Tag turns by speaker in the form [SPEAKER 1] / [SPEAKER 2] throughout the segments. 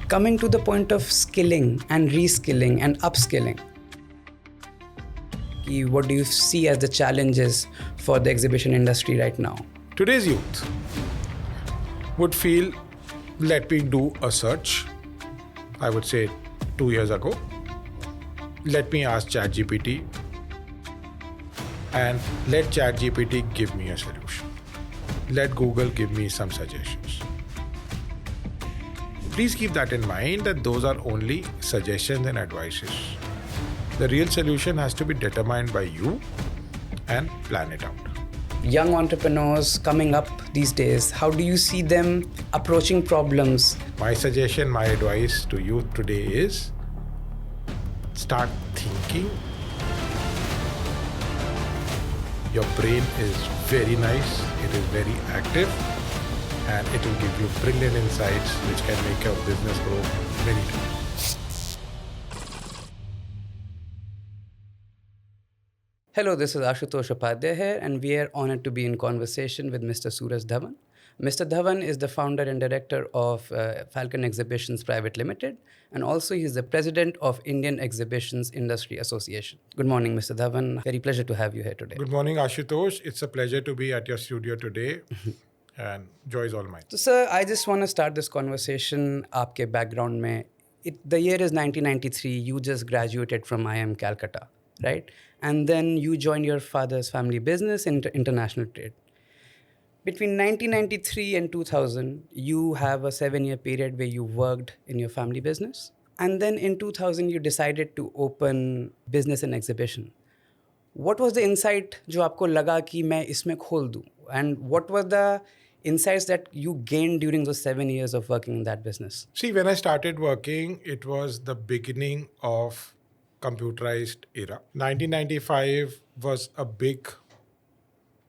[SPEAKER 1] Coming to the point of skilling and reskilling and upskilling, what do you see as the challenges for the exhibition industry right now?
[SPEAKER 2] Today's youth would feel, let me do a search, I would say 2 years ago. Let me ask ChatGPT and let ChatGPT give me a solution. Let Google give me some suggestions. Please keep that in mind that those are only suggestions and advices. The real solution has to be determined by you and plan it out.
[SPEAKER 1] Young entrepreneurs coming up these days, how do you see them approaching problems?
[SPEAKER 2] My suggestion, my advice to youth today is start thinking. Your brain is very nice, it is very active, and it will give you brilliant insights which can make your business grow many times.
[SPEAKER 1] Hello, this is Ashutosh Upadhyay here, and we are honored to be in conversation with Mr. Sooraj Dhawan. Mr. Dhawan is the founder and director of Falcon Exhibitions Private Limited, and also he is the president of Indian Exhibitions Industry Association. Good morning, Mr. Dhawan. Very pleasure to have you here today.
[SPEAKER 2] Good morning, Ashutosh. It's a pleasure to be at your studio today, and joy is all mine.
[SPEAKER 1] So, sir, I just want to start this conversation. Aapke background mein, the year is 1993. You just graduated from IIM Calcutta, right? And then you joined your father's family business in international trade. Between 1993 and 2000, you have a 7-year period where you worked in your family business. And then in 2000, you decided to open business and exhibition. What was the insight जो आपको लगा कि मैं इसमें खोल दूँ? And what were the insights that you gained during those 7 years of working in that business?
[SPEAKER 2] See, when I started working, it was the beginning of computerized era. 1995 was a big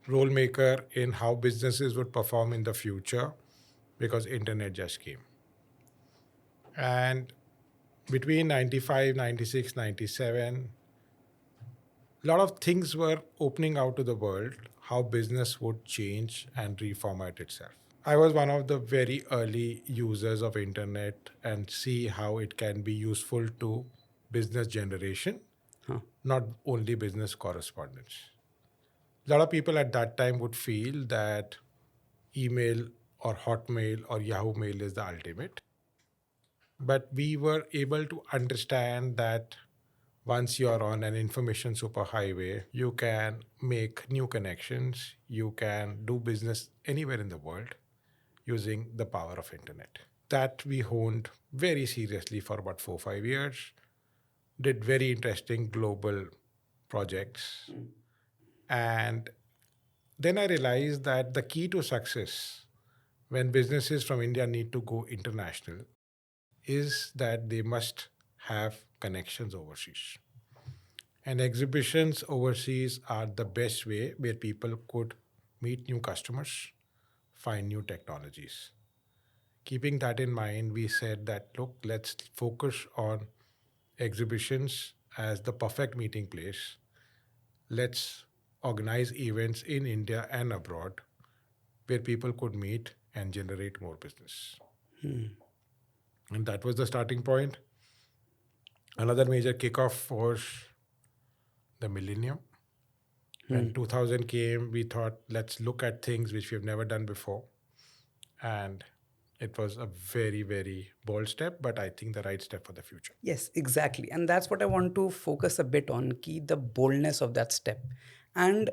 [SPEAKER 2] role maker in how businesses would perform in the future because internet just came. And between 95, 96, 97, a lot of things were opening out to the world, how business would change and reformat itself. I was one of the very early users of internet and see how it can be useful to business generation, not only business correspondence. A lot of people at that time would feel that email or Hotmail or Yahoo Mail is the ultimate. But we were able to understand that once you're on an information superhighway, you can make new connections, you can do business anywhere in the world using the power of internet. That we honed very seriously for about 4-5 years, did very interesting global projects. And then I realized that the key to success when businesses from India need to go international is that they must have connections overseas. And exhibitions overseas are the best way where people could meet new customers, find new technologies. Keeping that in mind, we said that, look, let's focus on exhibitions as the perfect meeting place. Let's organize events in India and abroad where people could meet and generate more business. And that was the starting point. Another major kickoff was the millennium. When 2000 came, we thought, let's look at things which we've never done before. And it was a very, very bold step, but I think the right step for the future.
[SPEAKER 1] Yes, exactly. And that's what I want to focus a bit on, ki the boldness of that step. And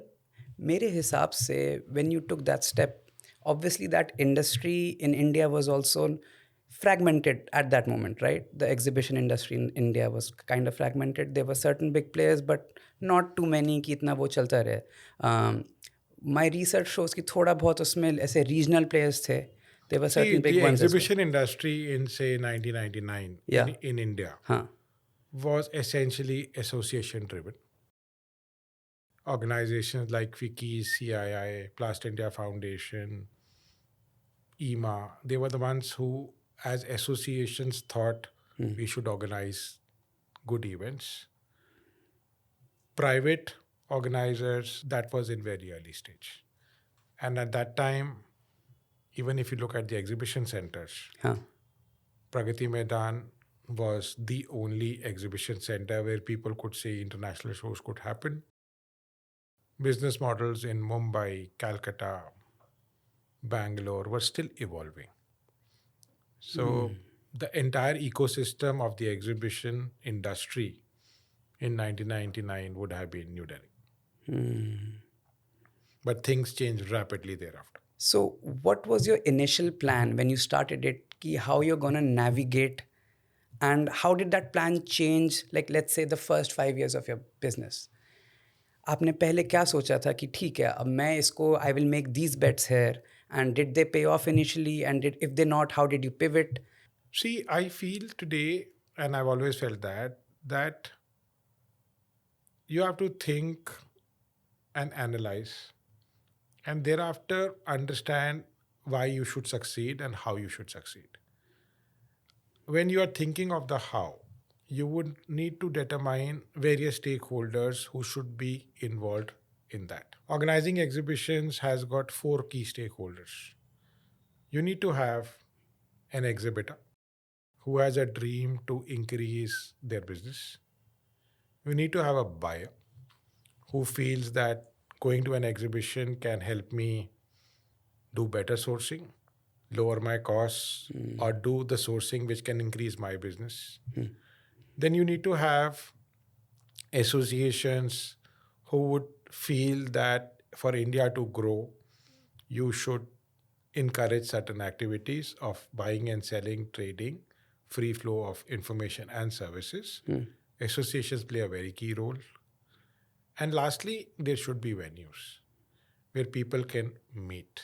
[SPEAKER 1] mere hisab se, when you took that step, obviously that industry in India was also fragmented at that moment, right? The exhibition industry in India was kind of fragmented. There were certain big players, but not too many ki itna wo chalta rahe. My research shows ki thoda bahut usme aise regional players the. There were certain big ones.
[SPEAKER 2] The exhibition industry in, say, 1999 in India was essentially association-driven. Organizations like FICCI, CII, Plast India Foundation, EMA, they were the ones who, as associations, thought we should organize good events. Private organizers, that was in very early stage. And at that time, even if you look at the exhibition centers, Pragati Maidan was the only exhibition center where people could say international shows could happen. Business models in Mumbai, Calcutta, Bangalore were still evolving. So the entire ecosystem of the exhibition industry in 1999 would have been New Delhi. But things changed rapidly thereafter.
[SPEAKER 1] So, what was your initial plan when you started it? Ki how you're gonna navigate, and how did that plan change? Like, let's say the first 5 years of your business. आपने पहले क्या सोचा था कि ठीक है अब मैं इसको I will make these bets here, and did they pay off initially, and if they not, how did you pivot?
[SPEAKER 2] See, I feel today, and I've always felt that you have to think and analyze, and thereafter understand why you should succeed and how you should succeed. When you are thinking of the how, you would need to determine various stakeholders who should be involved in that. Organizing exhibitions has got four key stakeholders. You need to have an exhibitor who has a dream to increase their business. You need to have a buyer who feels that going to an exhibition can help me do better sourcing, lower my costs, or do the sourcing which can increase my business. Then you need to have associations who would feel that for India to grow, you should encourage certain activities of buying and selling, trading, free flow of information and services. Associations play a very key role. And lastly, there should be venues where people can meet.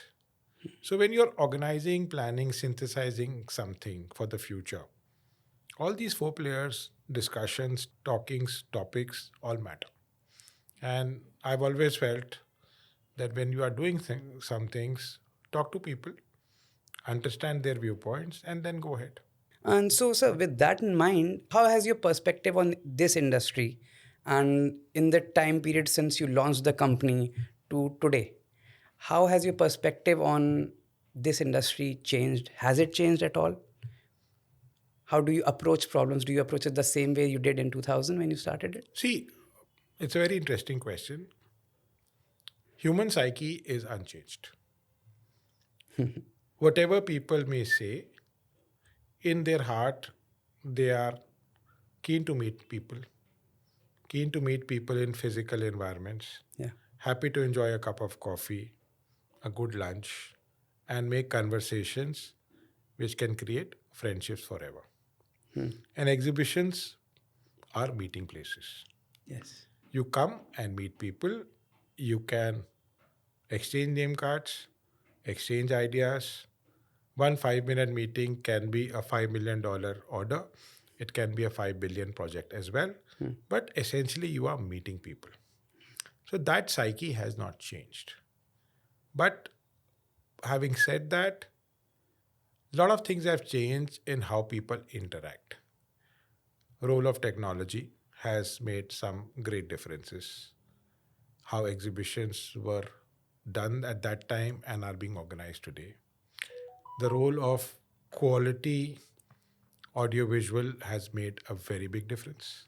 [SPEAKER 2] So when you're organizing, planning, synthesizing something for the future, all these four players, discussions, talkings, topics, all matter. And I've always felt that when you are doing some things, talk to people, understand their viewpoints, and then go ahead.
[SPEAKER 1] And so, sir, with that in mind, how has your perspective on this industry and in the time period since you launched the company to today, how has your perspective on this industry changed? Has it changed at all? How do you approach problems? Do you approach it the same way you did in 2000 when you started it?
[SPEAKER 2] See, it's a very interesting question. Human psyche is unchanged. Whatever people may say, in their heart, they are keen to meet people, keen to meet people in physical environments,
[SPEAKER 1] Yeah.
[SPEAKER 2] happy to enjoy a cup of coffee, a good lunch, and make conversations which can create friendships forever. And exhibitions are meeting places.
[SPEAKER 1] Yes.
[SPEAKER 2] You come and meet people, you can exchange name cards, exchange ideas. One 5 minute meeting can be a $5 million order. It can be a 5 billion project as well. But essentially, you are meeting people. So that psyche has not changed. But having said that, a lot of things have changed in how people interact. Role of technology has made some great differences. How exhibitions were done at that time and are being organized today. The role of quality audiovisual has made a very big difference.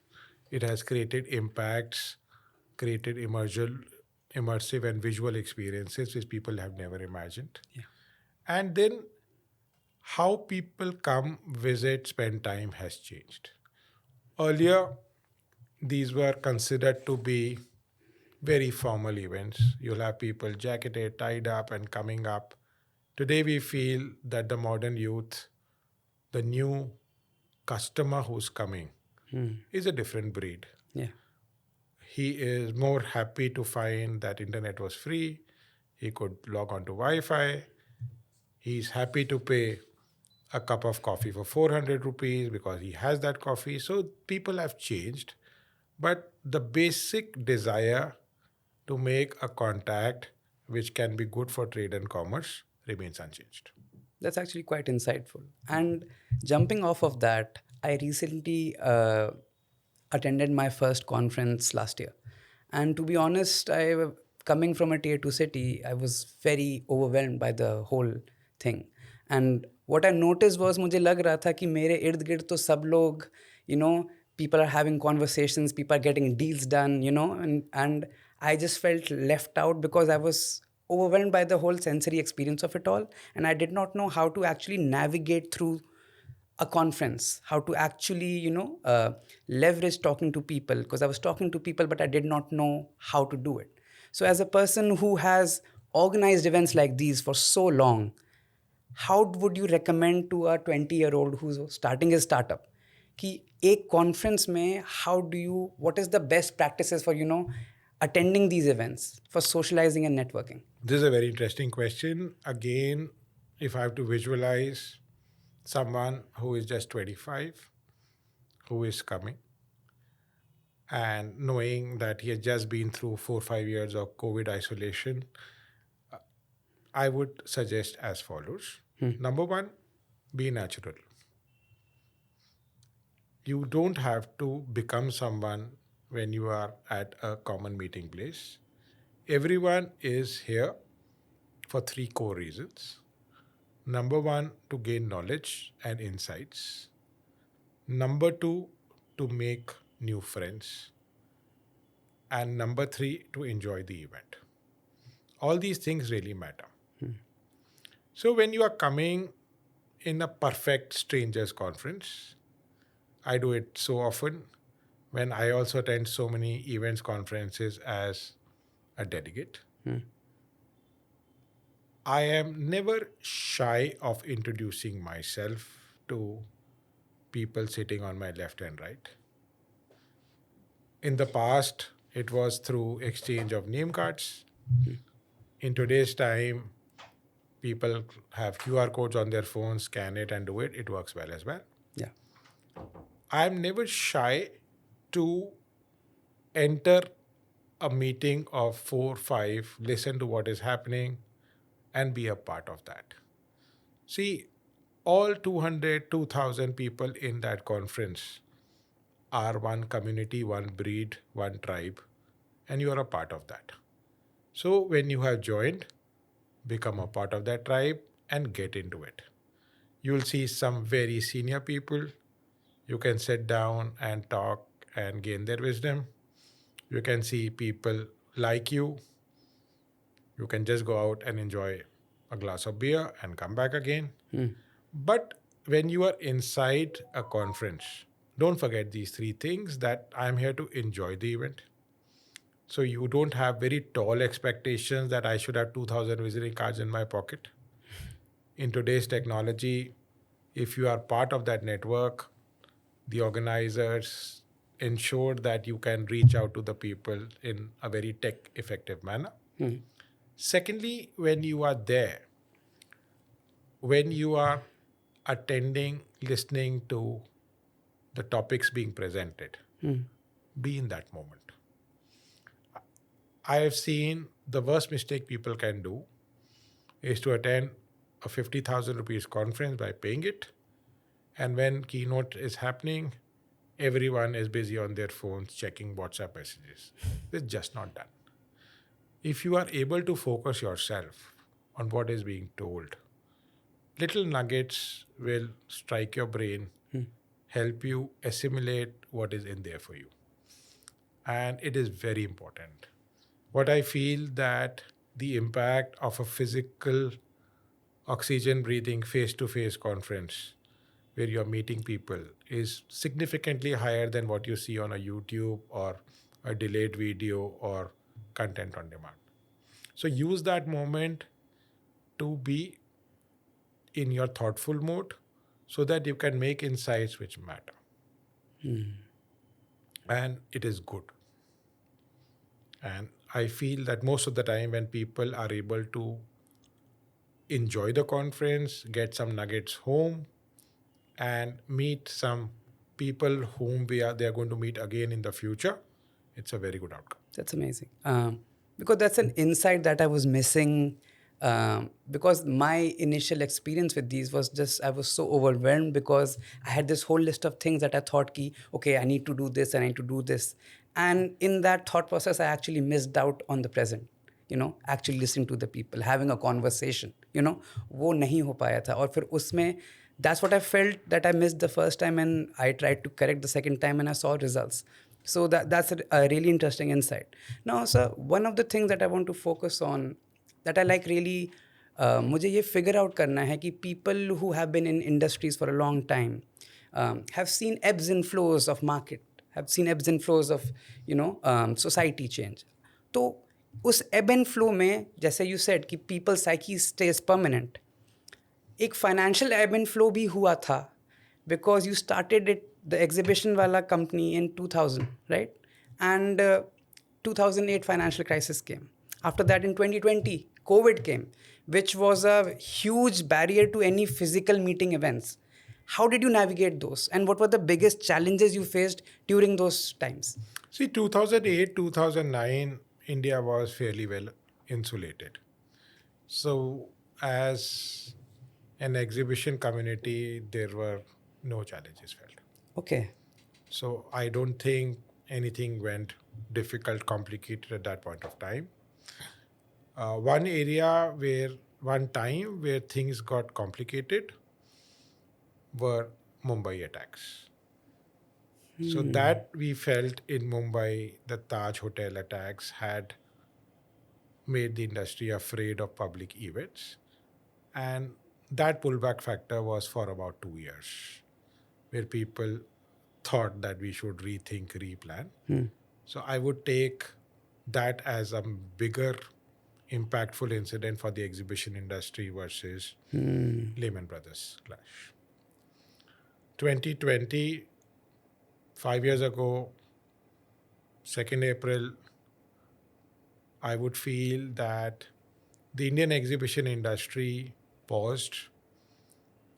[SPEAKER 2] It has created impacts, created immersive and visual experiences which people have never imagined.
[SPEAKER 1] Yeah.
[SPEAKER 2] And then how people come, visit, spend time has changed. Earlier, these were considered to be very formal events. You'll have people jacketed, tied up, and coming up. Today, we feel that the modern youth, the new customer who's coming, is a different breed.
[SPEAKER 1] Yeah.
[SPEAKER 2] He is more happy to find that internet was free. He could log on to Wi-Fi. He's happy to pay a cup of coffee for 400 rupees because he has that coffee. So people have changed. But the basic desire to make a contact which can be good for trade and commerce remains unchanged.
[SPEAKER 1] That's actually quite insightful. And jumping off of that, I recently attended my first conference last year. And to be honest, coming from a tier 2 city, I was very overwhelmed by the whole thing. And what I noticed was, मुझे लग रहा था कि मेरे इर्द गिर्द तो सब लोग, you know, people are having conversations, people are getting deals done, you know, and I just felt left out because I was overwhelmed by the whole sensory experience of it all, and I did not know how to actually navigate through a conference, how to actually, leverage talking to people, because I was talking to people, but I did not know how to do it. So, as a person who has organized events like these for so long, how would you recommend to a 20-year-old who's starting his startup कि एक conference में how do you, what is the best practices for, attending these events, for socializing and networking?
[SPEAKER 2] This is a very interesting question. Again, if I have to visualize someone who is just 25, who is coming, and knowing that he has just been through 4 or 5 years of COVID isolation, I would suggest as follows. Number one, be natural. You don't have to become someone when you are at a common meeting place. Everyone is here for three core reasons. Number one, to gain knowledge and insights. Number two, to make new friends. And number three, to enjoy the event. All these things really matter. So when you are coming in a perfect strangers conference, I do it so often when I also attend so many events, conferences as a delegate. I am never shy of introducing myself to people sitting on my left and right. In the past, it was through exchange of name cards. In today's time, people have QR codes on their phones, scan it and do it. It works well as well.
[SPEAKER 1] Yeah.
[SPEAKER 2] I'm never shy to enter a meeting of 4, 5, listen to what is happening, and be a part of that. See, all 200, 2,000 people in that conference are one community, one breed, one tribe, and you are a part of that. So when you have joined, become a part of that tribe and get into it. You'll see some very senior people. You can sit down and talk and gain their wisdom. You can see people like you. You can just go out and enjoy a glass of beer and come back again. But when you are inside a conference, don't forget these three things: that I'm here to enjoy the event. So you don't have very tall expectations that I should have 2,000 visiting cards in my pocket. In today's technology, if you are part of that network, the organizers ensure that you can reach out to the people in a very tech effective manner. Secondly, when you are there, when you are attending, listening to the topics being presented, be in that moment. I have seen the worst mistake people can do is to attend a 50,000 rupees conference by paying it, and when keynote is happening, everyone is busy on their phones checking WhatsApp messages. It's just not done. If you are able to focus yourself on what is being told, little nuggets will strike your brain, help you assimilate what is in there for you. And it is very important. What I feel that the impact of a physical oxygen breathing face-to-face conference where you're meeting people is significantly higher than what you see on a YouTube or a delayed video or content on demand. So use that moment to be in your thoughtful mode so that you can make insights which matter. And it is good. And I feel that most of the time when people are able to enjoy the conference, get some nuggets home, and meet some people whom they are going to meet again in the future, it's a very good outcome.
[SPEAKER 1] That's amazing. Because that's an insight that I was missing. Because my initial experience with these was just, I was so overwhelmed because I had this whole list of things that I thought, ki, okay, I need to do this, I need to do this. And in that thought process, I actually missed out on the present, actually listening to the people, having a conversation, वो नहीं हो पाया था, और फिर उसमें that's what I felt that I missed the first time, and I tried to correct the second time, and I saw results. So that's a really interesting insight. Now, sir, one of the things that I want to focus on, that I like really, मुझे ये figure out करना है कि people who have been in industries for a long time have seen ebbs and flows of market, have seen ebbs and flows of society change. तो उस ebb and flow में, जैसे you said कि people psyche stays permanent, एक financial ebb and flow भी हुआ था, because you started it the exhibition वाला company in 2000, right? And 2008 financial crisis came. After that, in 2020, COVID came, which was a huge barrier to any physical meeting events. How did you navigate those, and what were the biggest challenges you faced during those times?
[SPEAKER 2] See, 2008, 2009, India was fairly well insulated. So, as an exhibition community, there were no challenges felt.
[SPEAKER 1] Okay.
[SPEAKER 2] So, I don't think anything went difficult, complicated at that point of time. One time where things got complicated were Mumbai attacks. So that we felt in Mumbai, the Taj Hotel attacks had made the industry afraid of public events. And that pullback factor was for about 2 years, where people thought that we should rethink, replan. So I would take that as a bigger, impactful incident for the exhibition industry versus Lehman Brothers clash. 2020, 5 years ago, 2nd April, I would feel that the Indian exhibition industry paused,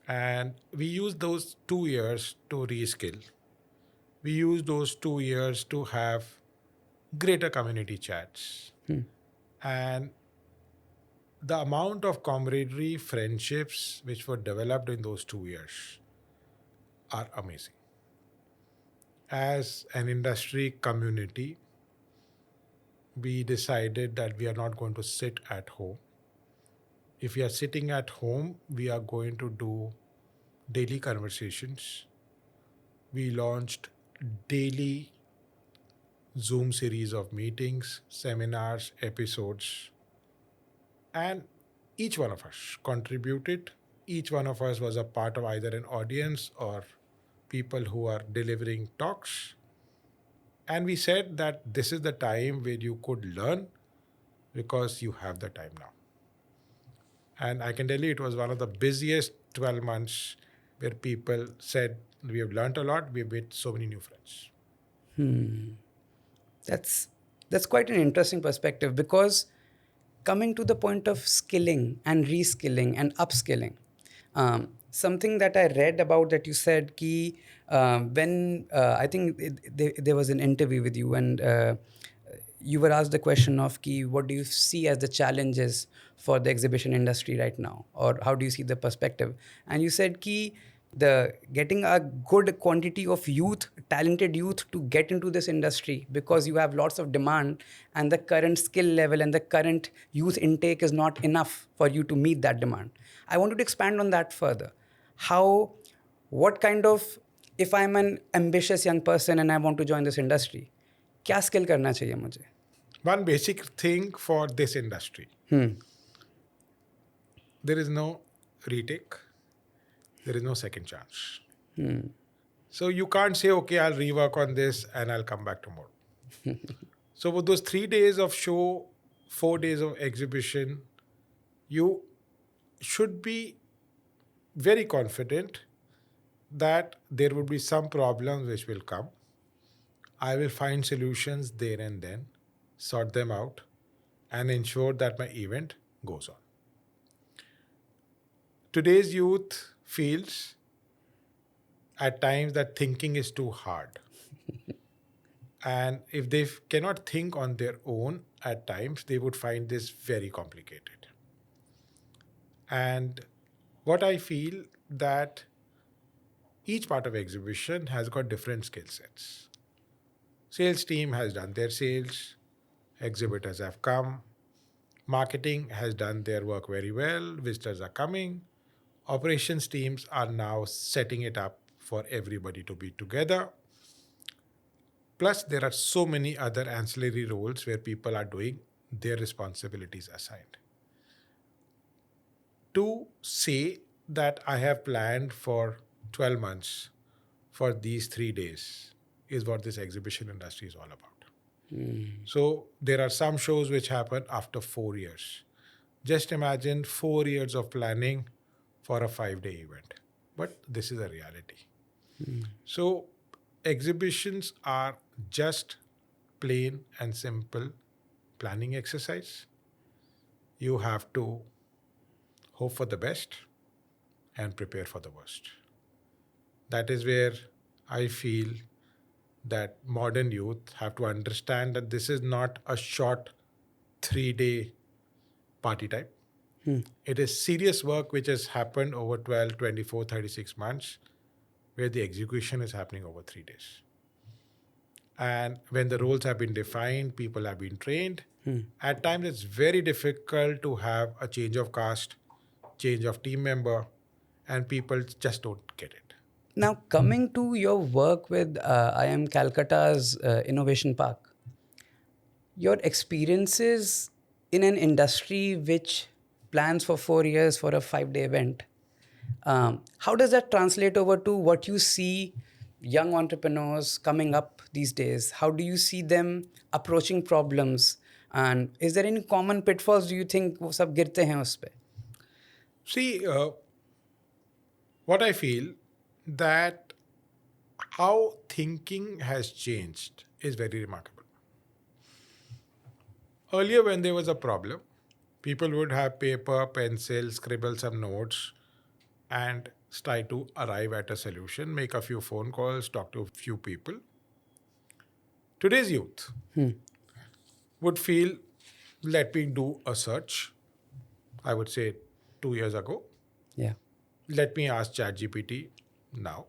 [SPEAKER 2] and we used those 2 years to reskill. We used those 2 years to have greater community chats. And the amount of camaraderie, friendships which were developed in those 2 years are amazing. As an industry community, we decided that we are not going to sit at home. If we are sitting at home, we are going to do daily conversations. We launched daily Zoom series of meetings, seminars, episodes, and each one of us contributed. Each one of us was a part of either an audience or people who are delivering talks. And we said that this is the time where you could learn, because you have the time now. And I can tell you, it was one of the busiest 12 months where people said, we have learned a lot, we've made so many new friends.
[SPEAKER 1] That's quite an interesting perspective, because coming to the point of skilling and reskilling and upskilling, something that I read about that you said ki when I think there was an interview with you, and you were asked the question of ki, what do you see as the challenges for the exhibition industry right now, or how do you see the perspective? And you said ki the getting a good quantity of youth, talented youth, to get into this industry, because you have lots of demand, and the current skill level and the current youth intake is not enough for you to meet that demand. I wanted to expand on that further. What kind of, if I'm an ambitious young person and I want to join this industry, क्या skill करना चाहिए मुझे?
[SPEAKER 2] One basic thing for this industry, there is no retake, there is no second chance. So you can't say, okay, I'll rework on this and I'll come back tomorrow. So with those 3 days of show, 4 days of exhibition, you should be very confident that there would be some problems which will come. I will find solutions there and then, sort them out, and ensure that my event goes on. Today's youth feels at times that thinking is too hard. And if they cannot think on their own, at times they would find this very complicated. And what I feel that each part of exhibition has got different skill sets. Sales team has done their sales, exhibitors have come, Marketing has done their work very well. Visitors are coming. Operations teams are now setting it up for everybody to be together. Plus, there are so many other ancillary roles where people are doing their responsibilities assigned. To say that I have planned for 12 months for these 3 days is what this exhibition industry is all about. So, there are some shows which happen after 4 years. Just imagine 4 years of planning for a 5 day event. But this is a reality. So, exhibitions are just plain and simple planning exercise. You have to hope for the best and prepare for the worst. That is where I feel that modern youth have to understand that this is not a short 3 day party time. It is serious work which has happened over 12, 24, 36 months, where the execution is happening over 3 days. And when the roles have been defined, people have been trained. At times, it's very difficult to have a change of caste, change of team member, and people just don't get it.
[SPEAKER 1] Now, coming to your work with IIM Calcutta's Innovation Park, your experiences in an industry which plans for 4 years for a 5 day event, how does that translate over to what you see young entrepreneurs coming up these days? How do you see them approaching problems? And is there any common pitfalls do you think वो सब गिरते हैं उस पे?
[SPEAKER 2] See, what I feel that how thinking has changed is very remarkable. Earlier, when there was a problem, people would have paper, pencil, scribble some notes, and try to arrive at a solution, make a few phone calls, talk to a few people. Today's youth would feel, let me do a search, I would say 2 years ago.
[SPEAKER 1] Yeah.
[SPEAKER 2] Let me ask ChatGPT now,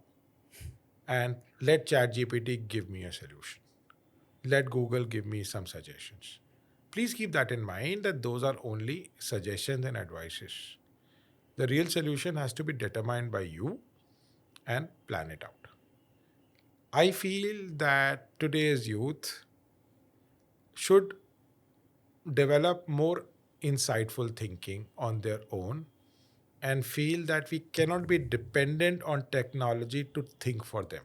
[SPEAKER 2] and let ChatGPT give me a solution. Let Google give me some suggestions. Please keep that in mind that those are only suggestions and advices. The real solution has to be determined by you and plan it out. I feel that today's youth should develop more insightful thinking on their own and feel that we cannot be dependent on technology to think for them.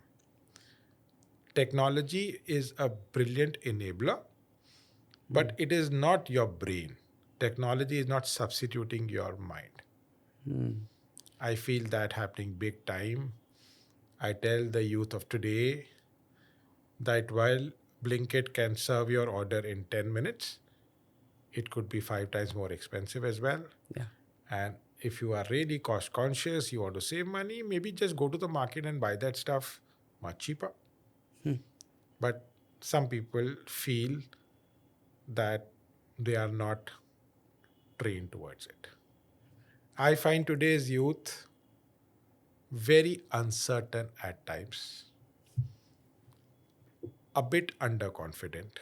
[SPEAKER 2] Technology is a brilliant enabler, but it is not your brain. Technology is not substituting your mind. I feel that happening big time. I tell the youth of today that while Blinkit can serve your order in 10 minutes, it could be 5 times more expensive as well.
[SPEAKER 1] Yeah.
[SPEAKER 2] And if you are really cost conscious, you want to save money, maybe just go to the market and buy that stuff much cheaper. But some people feel that they are not trained towards it. I find today's youth very uncertain at times, a bit underconfident.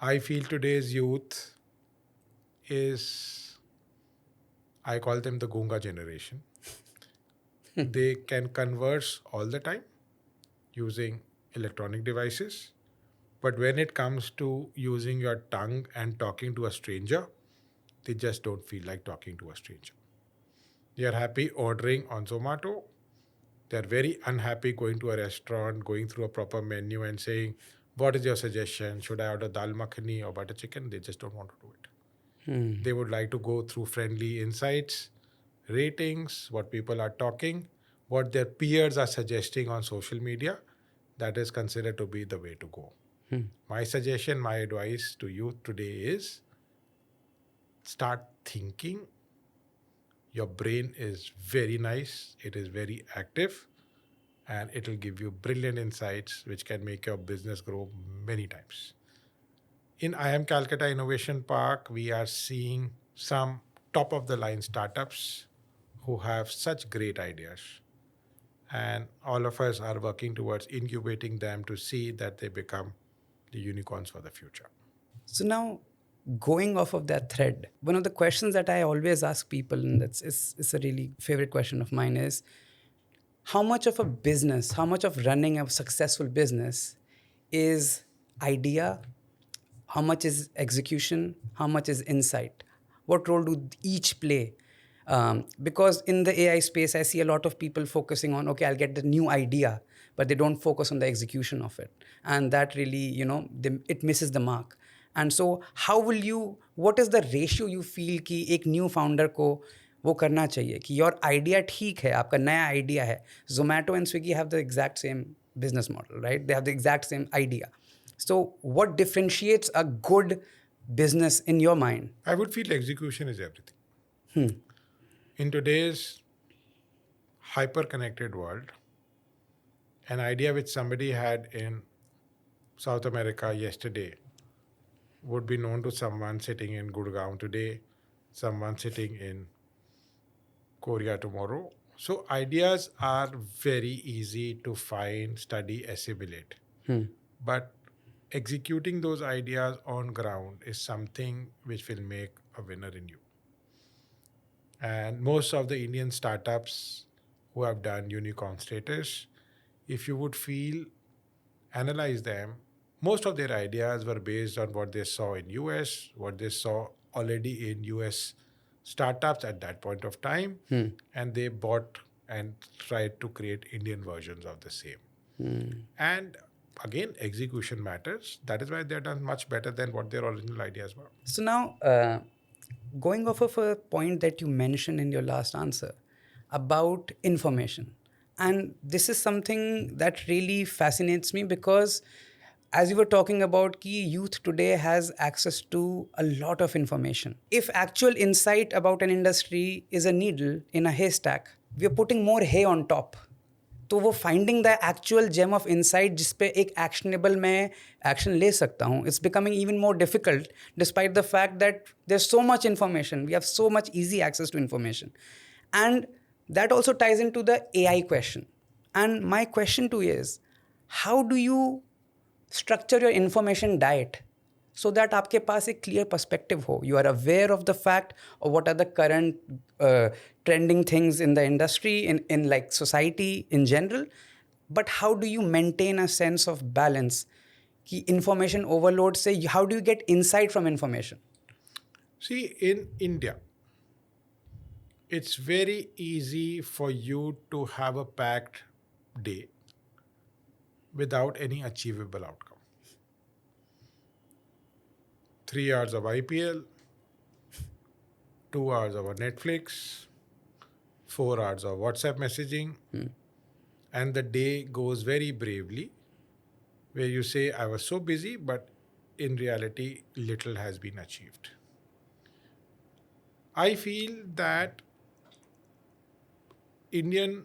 [SPEAKER 2] I feel today's youth is, I call them the Gunga generation. They can converse all the time using electronic devices. But when it comes to using your tongue and talking to a stranger, they just don't feel like talking to a stranger. They are happy ordering on Zomato. They are very unhappy going to a restaurant, going through a proper menu and saying, what is your suggestion? Should I order dal makhani or butter chicken? They just don't want to do it. They would like to go through friendly insights, ratings, what people are talking, what their peers are suggesting on social media. That is considered to be the way to go. My suggestion, my advice to youth today is start thinking. Your brain is very nice, it is very active, and it will give you brilliant insights which can make your business grow many times. In IIM Calcutta Innovation Park, we are seeing some top of the line startups who have such great ideas. And all of us are working towards incubating them to see that they become the unicorns for the future.
[SPEAKER 1] So now, going off of that thread, one of the questions that I always ask people, and it's a really favorite question of mine, is how much of a business, how much of running a successful business is idea, how much is execution, how much is insight, what role do each play? Because in the AI space, I see a lot of people focusing on, okay, I'll get the new idea, but they don't focus on the execution of it, and that really, it misses the mark. And so how will you, what is the ratio you feel कि एक new founder को वो करना चाहिए कि your idea ठीक है, आपका नया आइडिया है, Zomato and Swiggy have the exact same business model, right? They have the exact same idea. So what differentiates a good business in your mind?
[SPEAKER 2] I would feel execution is everything. In today's hyper-connected world, an idea which somebody had in South America yesterday would be known to someone sitting in Gurgaon today, someone sitting in Korea tomorrow. So ideas are very easy to find, study, assimilate. But executing those ideas on ground is something which will make a winner in you. And most of the Indian startups who have done unicorn status, if you would analyze them, most of their ideas were based on what they saw in US, what they saw already in US startups at that point of time, and they bought and tried to create Indian versions of the same. And again, execution matters. That is why they're done much better than what their original ideas were.
[SPEAKER 1] So now, going off of a point that you mentioned in your last answer about information, and this is something that really fascinates me because as you were talking about key youth today has access to a lot of information. If actual insight about an industry is a needle in a haystack, we are putting more hay on top. तो वो finding the actual gem of insight जिस पे एक actionable मैं action ले सकता हूँ, it's becoming even more difficult despite the fact that there so much information, we have so much easy access to information. And that also ties in to the AI question. And my question to you is, how do you structure your information diet so that आपके पास एक clear perspective हो? You are aware of the fact of what are the current trending things in the industry, in like society in general. But how do you maintain a sense of balance? कि information overload से, how do you get insight from information?
[SPEAKER 2] See, in India, it's very easy for you to have a packed day without any achievable outcome. 3 hours of IPL, 2 hours of Netflix, 4 hours of WhatsApp messaging, and the day goes very bravely, where you say, I was so busy, but in reality, little has been achieved. I feel that Indian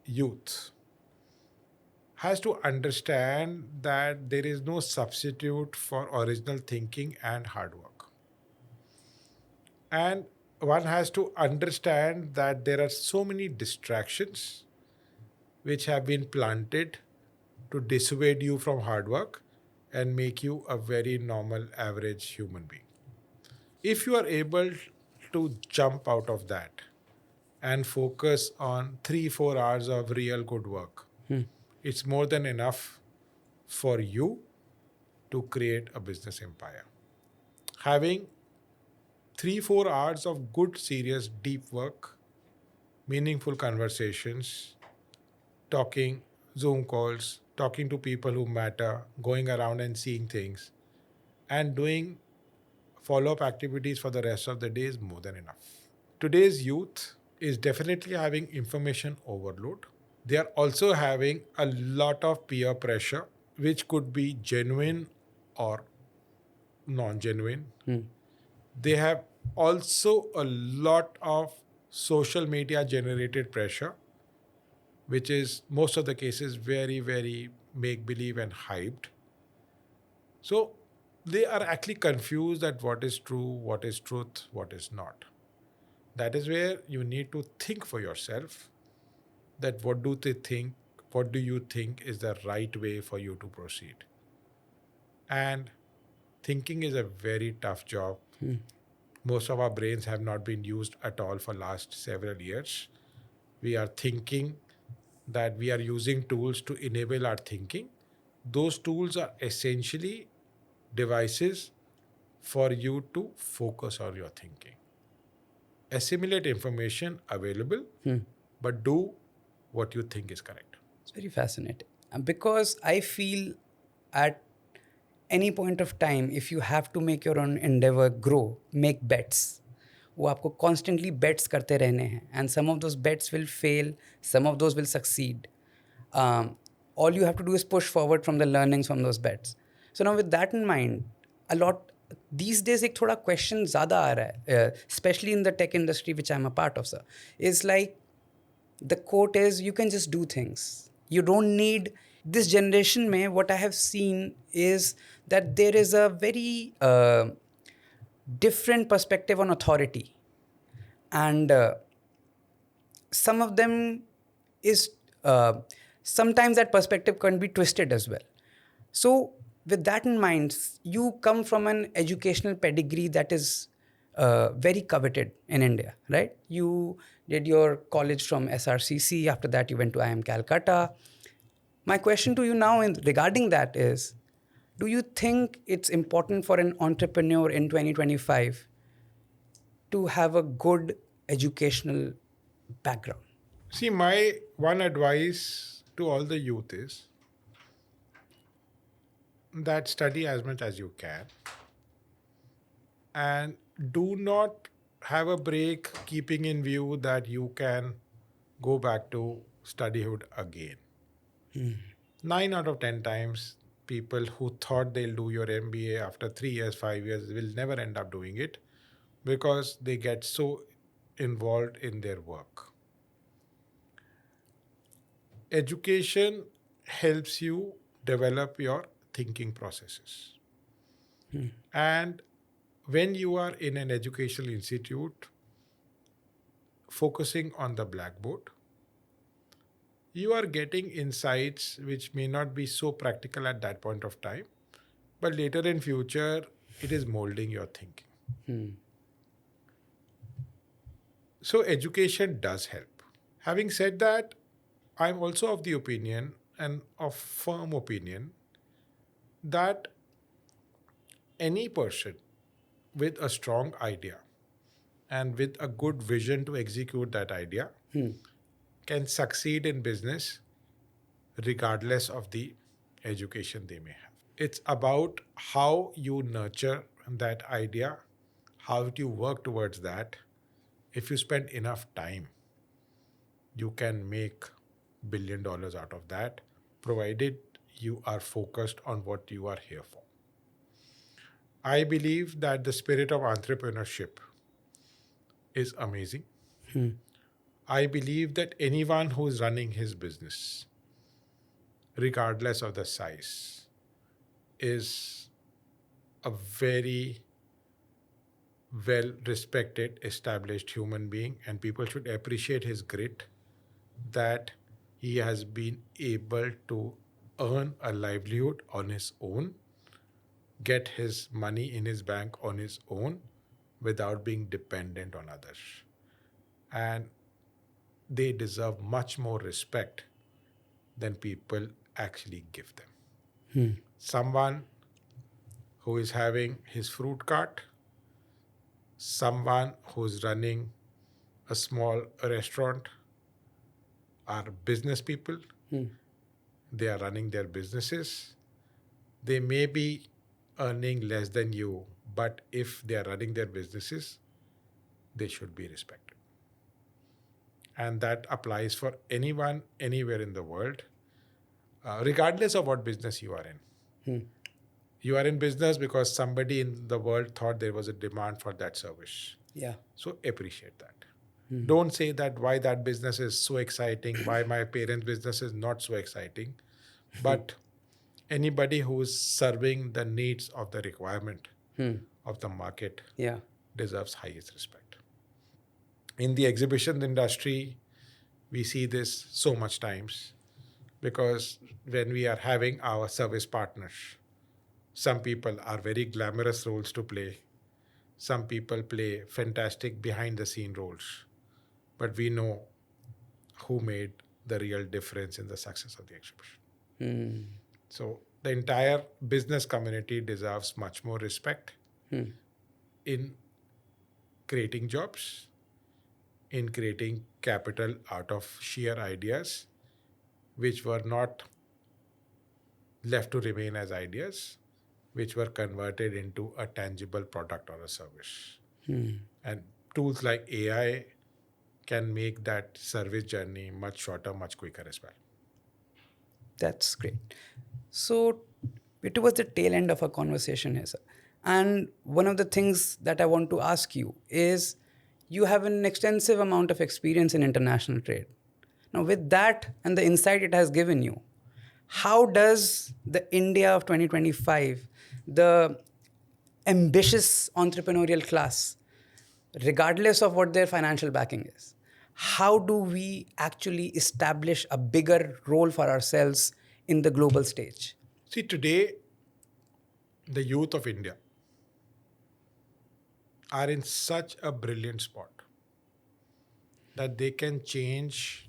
[SPEAKER 2] youth has to understand that there is no substitute for original thinking and hard work. And one has to understand that there are so many distractions which have been planted to dissuade you from hard work and make you a very normal, average human being. If you are able to jump out of that and focus on 3-4 hours of real good work, it's more than enough for you to create a business empire. Having 3-4 hours of good, serious, deep work, meaningful conversations, talking, Zoom calls, talking to people who matter, going around and seeing things, and doing follow-up activities for the rest of the day is more than enough. Today's youth is definitely having information overload. They are also having a lot of peer pressure, which could be genuine or non-genuine. They have also a lot of social media generated pressure, which is most of the cases very, very make-believe and hyped. So they are actually confused at what is true, what is truth, what is not. That is where you need to think for yourself that what do you think is the right way for you to proceed. And thinking is a very tough job. Most of our brains have not been used at all for last several years. We are thinking that we are using tools to enable our thinking. Those tools are essentially devices for you to focus on your thinking. Assimilate information available, but do what you think is correct.
[SPEAKER 1] It's very fascinating. Because I feel at any point of time, if you have to make your own endeavor grow, make bets. वो आपको constantly bets करते रहने हैं, and some of those bets will fail, some of those will succeed. All you have to do is push forward from the learnings from those bets. So now with that in mind, a lot these days एक थोड़ा question ज़्यादा आ रहा है, especially in the tech industry which I'm a part of, sir, is like the quote is you can just do things. You don't need this generation mein, what I have seen is that there is a very different perspective on authority, and some of them is sometimes that perspective can be twisted as well. So with that in mind, you come from an educational pedigree that is very coveted in India, right? You did your college from SRCC. After that, you went to IIM Calcutta. My question to you now regarding that is, do you think it's important for an entrepreneur in 2025 to have a good educational background?
[SPEAKER 2] See, my one advice to all the youth is that study as much as you can and do not have a break, keeping in view that you can go back to studyhood again. 9 out of 10 times, people who thought they'll do your MBA after 3 years, 5 years will never end up doing it because they get so involved in their work. Education helps you develop your thinking processes. And when you are in an educational institute focusing on the blackboard, you are getting insights which may not be so practical at that point of time, but later in future, it is molding your thinking. So education does help. Having said that, I'm also of the opinion and of firm opinion that any person with a strong idea and with a good vision to execute that idea can succeed in business regardless of the education they may have. It's about how you nurture that idea, how you work towards that. If you spend enough time, you can make $1 billion out of that, provided you are focused on what you are here for. I believe that the spirit of entrepreneurship is amazing. I believe that anyone who is running his business, regardless of the size, is a very well respected, established human being, and people should appreciate his grit that he has been able to earn a livelihood on his own, get his money in his bank on his own without being dependent on others. And they deserve much more respect than people actually give them. Someone who is having his fruit cart, someone who's running a small restaurant are business people. They are running their businesses. They may be earning less than you, but if they are running their businesses, they should be respected. And that applies for anyone, anywhere in the world, regardless of what business you are in. You are in business because somebody in the world thought there was a demand for that service.
[SPEAKER 1] Yeah.
[SPEAKER 2] So appreciate that. Don't say that why that business is so exciting, why my parents' business is not so exciting. But anybody who is serving the needs of the requirement of the market deserves highest respect. In the exhibition industry, we see this so much times because when we are having our service partners, Some people are very glamorous roles to play. Some people play fantastic behind the scene roles. But we know who made the real difference in the success of the exhibition. So the entire business community deserves much more respect in creating jobs, in creating capital out of sheer ideas, which were not left to remain as ideas, which were converted into a tangible product or a service. And tools like AI can make that service journey much shorter, much quicker as well.
[SPEAKER 1] That's great. So we're towards the tail end of our conversation here, sir. And one of the things that I want to ask you is you have an extensive amount of experience in international trade. Now, with that and the insight it has given you, how does the India of 2025, the ambitious entrepreneurial class, regardless of what their financial backing is, how do we actually establish a bigger role for ourselves in the global stage?
[SPEAKER 2] See, today, the youth of India are in such a brilliant spot that they can change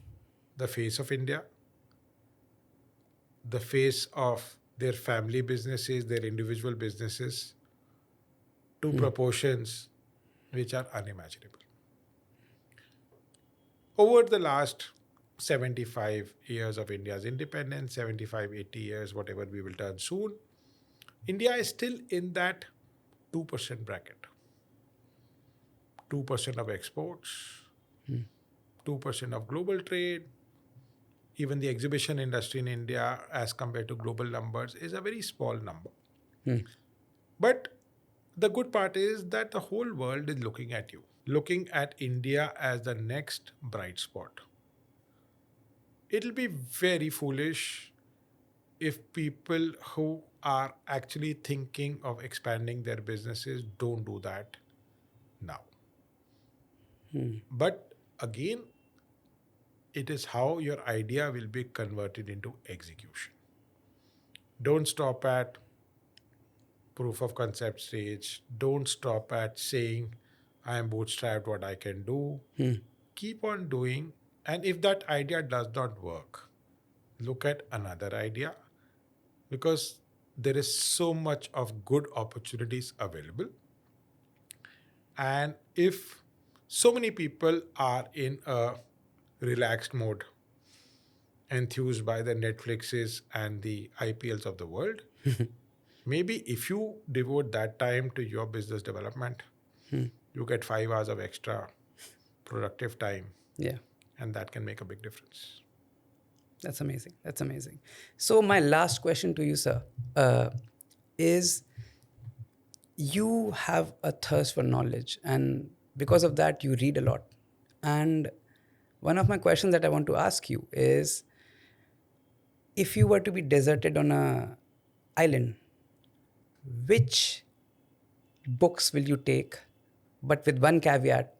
[SPEAKER 2] the face of India, the face of their family businesses, their individual businesses, to proportions which are unimaginable. Over the last 75 years of India's independence, 75, 80 years, whatever we will turn soon, India is still in that 2% bracket. 2% of exports, 2% of global trade. Even the exhibition industry in India, as compared to global numbers, is a very small number. But the good part is that the whole world is looking at you, looking at India as the next bright spot. It'll be very foolish if people who are actually thinking of expanding their businesses don't do that now. But again, it is how your idea will be converted into execution. Don't stop at proof of concept stage. Don't stop at saying, I am bootstrapped, what I can do. Keep on doing. And if that idea does not work, look at another idea, because there is so much of good opportunities available. And if so many people are in a relaxed mode, enthused by the Netflixes and the IPLs of the world, maybe if you devote that time to your business development, you get 5 hours of extra productive time.
[SPEAKER 1] Yeah.
[SPEAKER 2] And that can make a big difference.
[SPEAKER 1] That's amazing. That's amazing. So my last question to you, sir, is you have a thirst for knowledge, and because of that, you read a lot. And one of my questions that I want to ask you is, if you were to be deserted on a island, which books will you take? But with one caveat,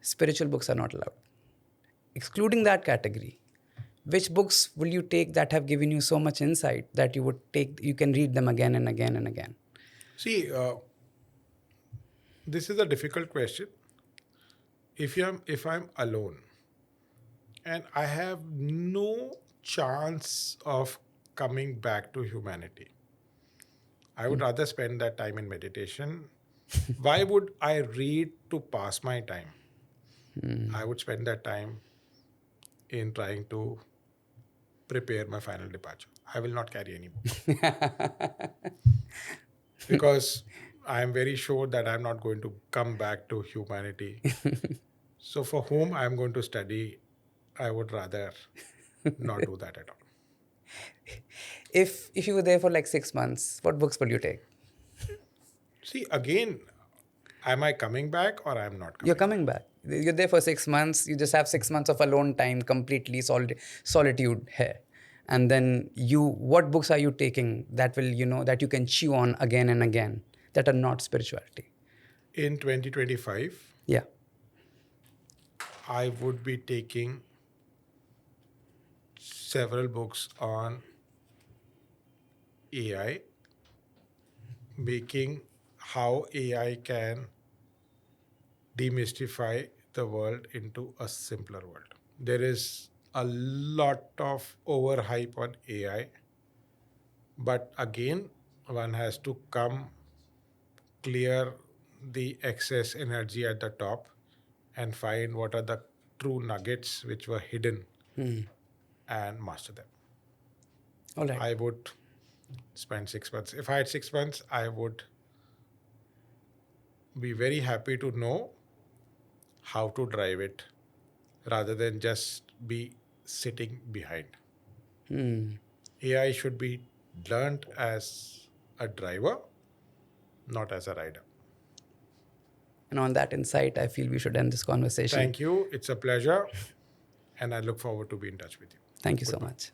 [SPEAKER 1] spiritual books are not allowed. Excluding that category, which books will you take that have given you so much insight that you can read them again and again and again?
[SPEAKER 2] See, this is a difficult question. If I'm alone and I have no chance of coming back to humanity, I would rather spend that time in meditation. Why would I read to pass my time? I would spend that time in trying to prepare my final departure. I will not carry any book. Because I am very sure that I'm not going to come back to humanity. So for whom I'm going to study, I would rather not do that at all.
[SPEAKER 1] If you were there for like 6 months, what books will you take?
[SPEAKER 2] See, again, am I coming back or I'm not coming?
[SPEAKER 1] You're coming back. You're there for 6 months. You just have 6 months of alone time, completely solitude here. And then what books are you taking that will, that you can chew on again and again, that are not spirituality?
[SPEAKER 2] In 2025,
[SPEAKER 1] Yeah.
[SPEAKER 2] I would be taking several books on AI, making how AI can demystify the world into a simpler world. There is a lot of overhype on AI, but again, one has to come clear the excess energy at the top and find what are the true nuggets which were hidden and master them.
[SPEAKER 1] All right.
[SPEAKER 2] I would spend 6 months. If I had 6 months, I would be very happy to know how to drive it rather than just be sitting behind. AI should be learned as a driver, not as a rider.
[SPEAKER 1] And on that insight, I feel we should end this conversation.
[SPEAKER 2] Thank you. It's a pleasure. And I look forward to be in touch with you.
[SPEAKER 1] Thank you so much.